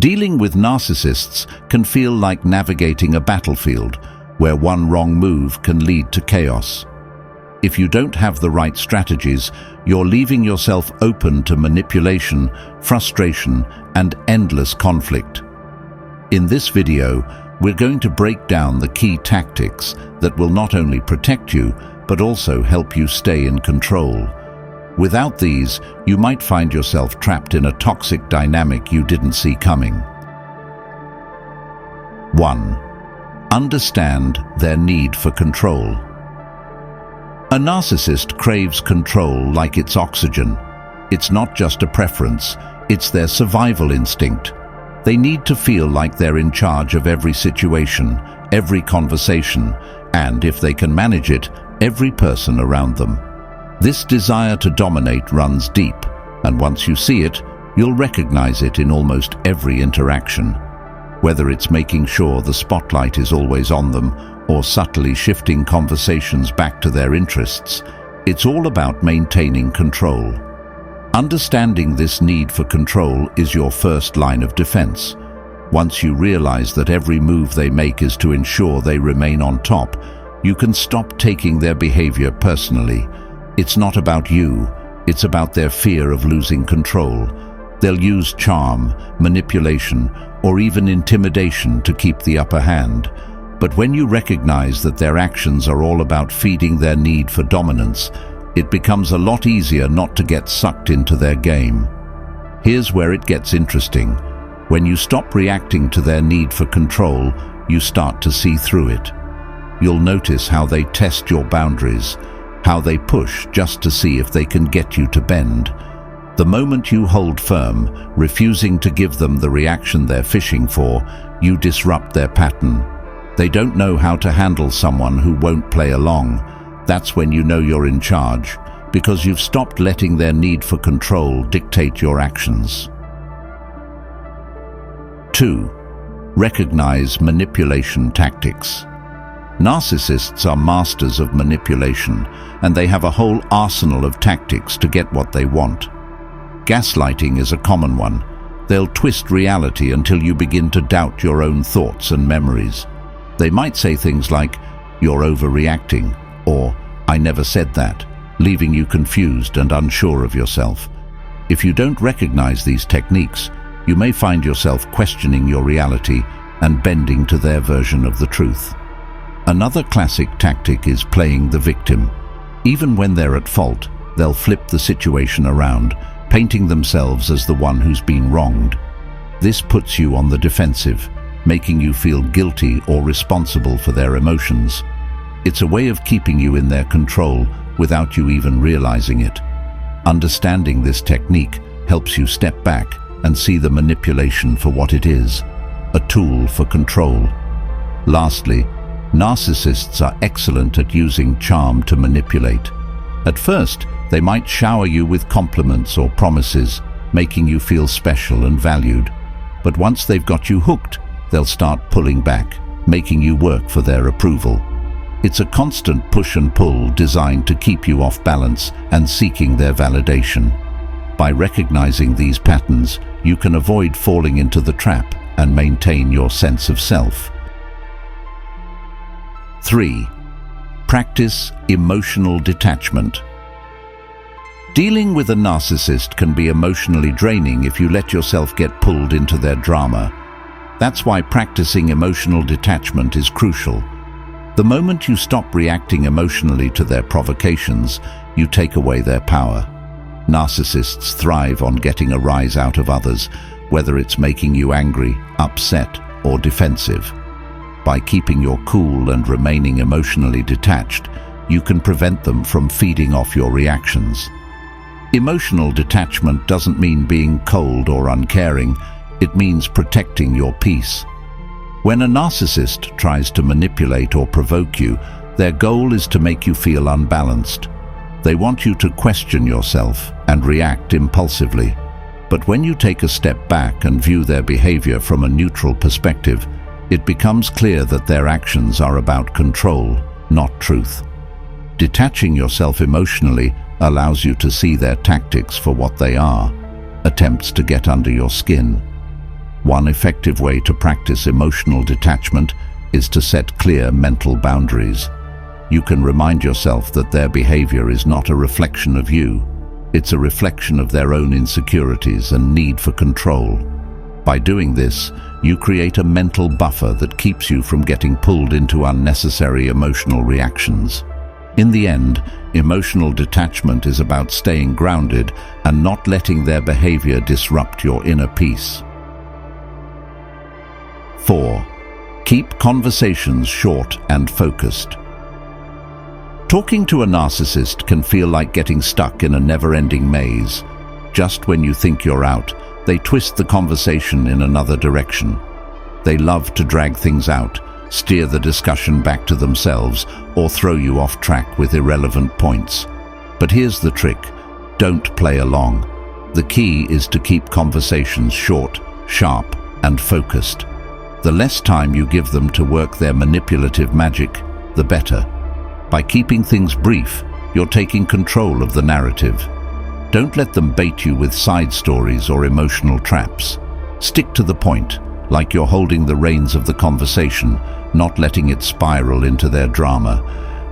Dealing with narcissists can feel like navigating a battlefield where one wrong move can lead to chaos. If you don't have the right strategies, you're leaving yourself open to manipulation, frustration, and endless conflict. In this video, we're going to break down the key tactics that will not only protect you, but also help you stay in control. Without these, you might find yourself trapped in a toxic dynamic you didn't see coming. 1. Understand their need for control. A narcissist craves control like it's oxygen. It's not just a preference, it's their survival instinct. They need to feel like they're in charge of every situation, every conversation, and, if they can manage it, every person around them. This desire to dominate runs deep, and once you see it, you'll recognize it in almost every interaction. Whether it's making sure the spotlight is always on them, or subtly shifting conversations back to their interests, it's all about maintaining control. Understanding this need for control is your first line of defense. Once you realize that every move they make is to ensure they remain on top, you can stop taking their behavior personally. It's not about you, it's about their fear of losing control. They'll use charm, manipulation, or even intimidation to keep the upper hand. But when you recognize that their actions are all about feeding their need for dominance, it becomes a lot easier not to get sucked into their game. Here's where it gets interesting. When you stop reacting to their need for control, you start to see through it. You'll notice how they test your boundaries, how they push just to see if they can get you to bend. The moment you hold firm, refusing to give them the reaction they're fishing for, you disrupt their pattern. They don't know how to handle someone who won't play along. That's when you know you're in charge, because you've stopped letting their need for control dictate your actions. 2. Recognize manipulation tactics. Narcissists are masters of manipulation, and they have a whole arsenal of tactics to get what they want. Gaslighting is a common one. They'll twist reality until you begin to doubt your own thoughts and memories. They might say things like, "You're overreacting," or "I never said that," leaving you confused and unsure of yourself. If you don't recognize these techniques, you may find yourself questioning your reality and bending to their version of the truth. Another classic tactic is playing the victim. Even when they're at fault, they'll flip the situation around, painting themselves as the one who's been wronged. This puts you on the defensive, making you feel guilty or responsible for their emotions. It's a way of keeping you in their control without you even realizing it. Understanding this technique helps you step back and see the manipulation for what it is, a tool for control. Lastly, narcissists are excellent at using charm to manipulate. At first, they might shower you with compliments or promises, making you feel special and valued. But once they've got you hooked, they'll start pulling back, making you work for their approval. It's a constant push and pull designed to keep you off balance and seeking their validation. By recognizing these patterns, you can avoid falling into the trap and maintain your sense of self. 3. Practice emotional detachment. Dealing with a narcissist can be emotionally draining if you let yourself get pulled into their drama. That's why practicing emotional detachment is crucial. The moment you stop reacting emotionally to their provocations, you take away their power. Narcissists thrive on getting a rise out of others, whether it's making you angry, upset, or defensive. By keeping your cool and remaining emotionally detached, you can prevent them from feeding off your reactions. Emotional detachment doesn't mean being cold or uncaring, it means protecting your peace. When a narcissist tries to manipulate or provoke you, their goal is to make you feel unbalanced. They want you to question yourself and react impulsively. But when you take a step back and view their behavior from a neutral perspective, it becomes clear that their actions are about control, not truth. Detaching yourself emotionally allows you to see their tactics for what they are, attempts to get under your skin. One effective way to practice emotional detachment is to set clear mental boundaries. You can remind yourself that their behavior is not a reflection of you. It's a reflection of their own insecurities and need for control. By doing this, you create a mental buffer that keeps you from getting pulled into unnecessary emotional reactions. In the end, emotional detachment is about staying grounded and not letting their behavior disrupt your inner peace. 4. Keep conversations short and focused. Talking to a narcissist can feel like getting stuck in a never-ending maze. Just when you think you're out, they twist the conversation in another direction. They love to drag things out, steer the discussion back to themselves, or throw you off track with irrelevant points. But here's the trick: don't play along. The key is to keep conversations short, sharp, and focused. The less time you give them to work their manipulative magic, the better. By keeping things brief, you're taking control of the narrative. Don't let them bait you with side stories or emotional traps. Stick to the point, like you're holding the reins of the conversation, not letting it spiral into their drama.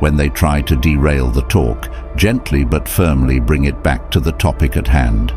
When they try to derail the talk, gently but firmly bring it back to the topic at hand.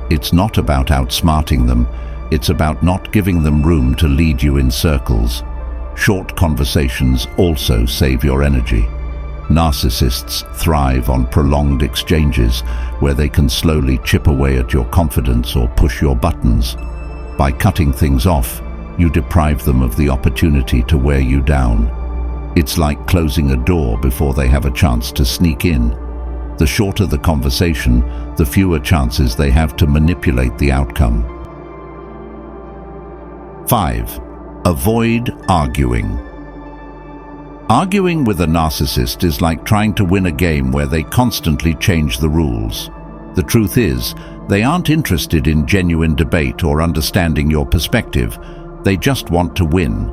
It's not about outsmarting them, it's about not giving them room to lead you in circles. Short conversations also save your energy. Narcissists thrive on prolonged exchanges where they can slowly chip away at your confidence or push your buttons. By cutting things off, you deprive them of the opportunity to wear you down. It's like closing a door before they have a chance to sneak in. The shorter the conversation, the fewer chances they have to manipulate the outcome. 5. Avoid arguing. Arguing with a narcissist is like trying to win a game where they constantly change the rules. The truth is, they aren't interested in genuine debate or understanding your perspective. They just want to win.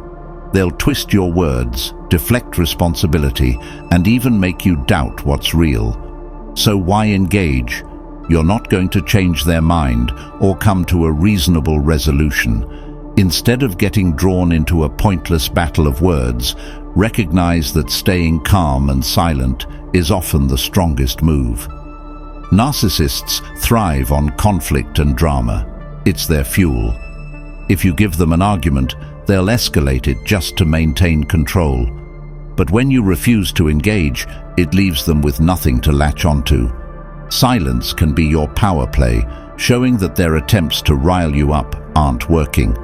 They'll twist your words, deflect responsibility, and even make you doubt what's real. So why engage? You're not going to change their mind or come to a reasonable resolution. Instead of getting drawn into a pointless battle of words, recognize that staying calm and silent is often the strongest move. Narcissists thrive on conflict and drama. It's their fuel. If you give them an argument, they'll escalate it just to maintain control. But when you refuse to engage, it leaves them with nothing to latch onto. Silence can be your power play, showing that their attempts to rile you up aren't working.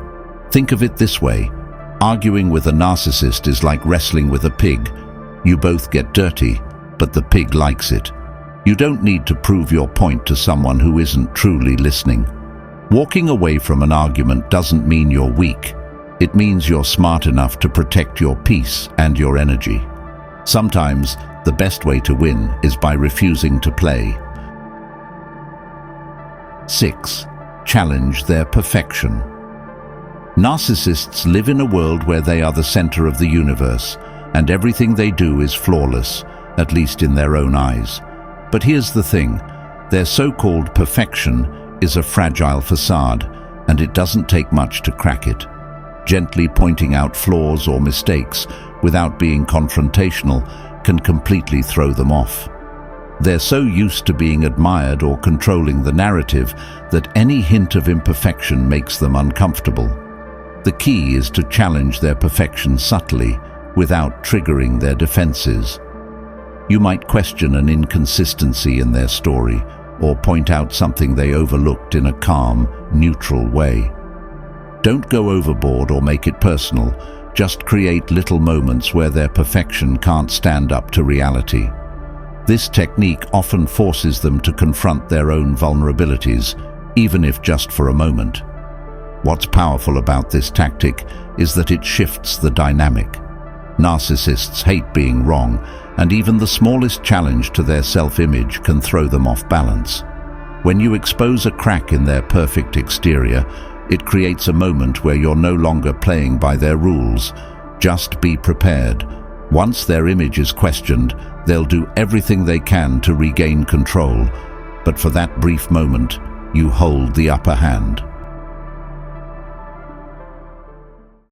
Think of it this way: arguing with a narcissist is like wrestling with a pig. You both get dirty, but the pig likes it. You don't need to prove your point to someone who isn't truly listening. Walking away from an argument doesn't mean you're weak. It means you're smart enough to protect your peace and your energy. Sometimes, the best way to win is by refusing to play. 6. Challenge their perfection. Narcissists live in a world where they are the center of the universe, and everything they do is flawless, at least in their own eyes. But here's the thing: their so-called perfection is a fragile facade, and it doesn't take much to crack it. Gently pointing out flaws or mistakes without being confrontational can completely throw them off. They're so used to being admired or controlling the narrative that any hint of imperfection makes them uncomfortable. The key is to challenge their perfection subtly, without triggering their defenses. You might question an inconsistency in their story, or point out something they overlooked in a calm, neutral way. Don't go overboard or make it personal. Just create little moments where their perfection can't stand up to reality. This technique often forces them to confront their own vulnerabilities, even if just for a moment. What's powerful about this tactic is that it shifts the dynamic. Narcissists hate being wrong, and even the smallest challenge to their self-image can throw them off balance. When you expose a crack in their perfect exterior, it creates a moment where you're no longer playing by their rules. Just be prepared. Once their image is questioned, they'll do everything they can to regain control. But for that brief moment, you hold the upper hand.